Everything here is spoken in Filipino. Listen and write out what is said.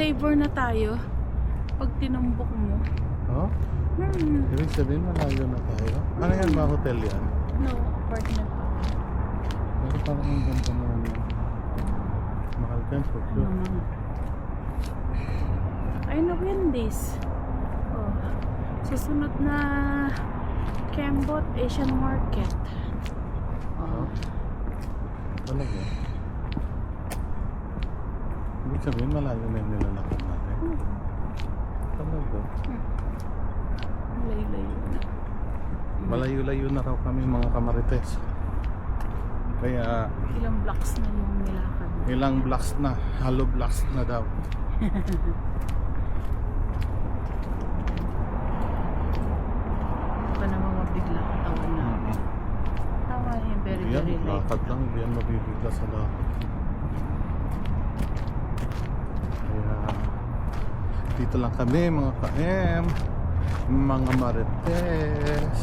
Savor na tayo. Pag tinumbok mo. Oh? Ibig sabihin malayo na tayo. Ano yan ba? Hotel yan? No, apartment pa. Pero parang ang ganda naman yan. Mahal ka for sure. Ano mga. Ay na Wendy's. Oh. Susunod na Kembot Asian Market. Oh? Talaga? Ibig sabihin malayo na yung nilalakad natin. Talaga? Layo-layo na. Malayo-layo na raw kami mga kamarites. Kaya Ilang blocks na yung nilakad. ilang blocks na, hollow blocks na daw. Pa naman mabigla katawan na. Tawa yung very Yan, very light. lakad lang, hindi yan mabibigla sa lakad. Kaya dito lang kami mga ka-M, mga marites.